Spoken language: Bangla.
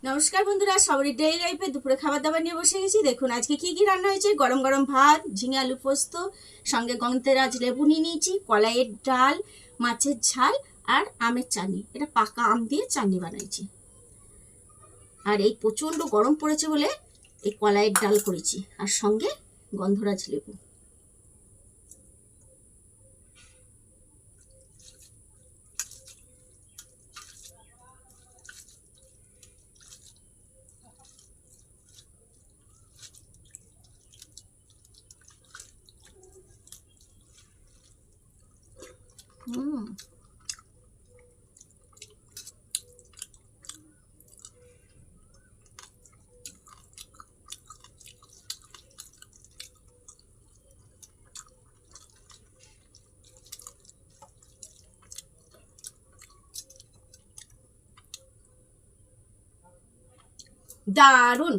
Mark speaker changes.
Speaker 1: নমস্কার বন্ধুরা, সবারই ডেইলি লাইফে দুপুরে খাবার দাবার নিয়ে বসে গেছি। দেখুন আজকে কি কি রান্না হয়েছে। গরম গরম ভাত, ঝিঙে আলু পোস্ত, সঙ্গে গন্ধরাজ লেবু নিয়ে নিয়েছি, কলাইয়ের ডাল, মাছের ঝাল আর আমের চাটনি। এটা পাকা আম দিয়ে চাটনি বানাইছি। আর এই প্রচণ্ড গরম পড়েছে বলে এই কলাইয়ের ডাল করেছি, আর সঙ্গে গন্ধরাজ লেবু। হুম, দারুণ।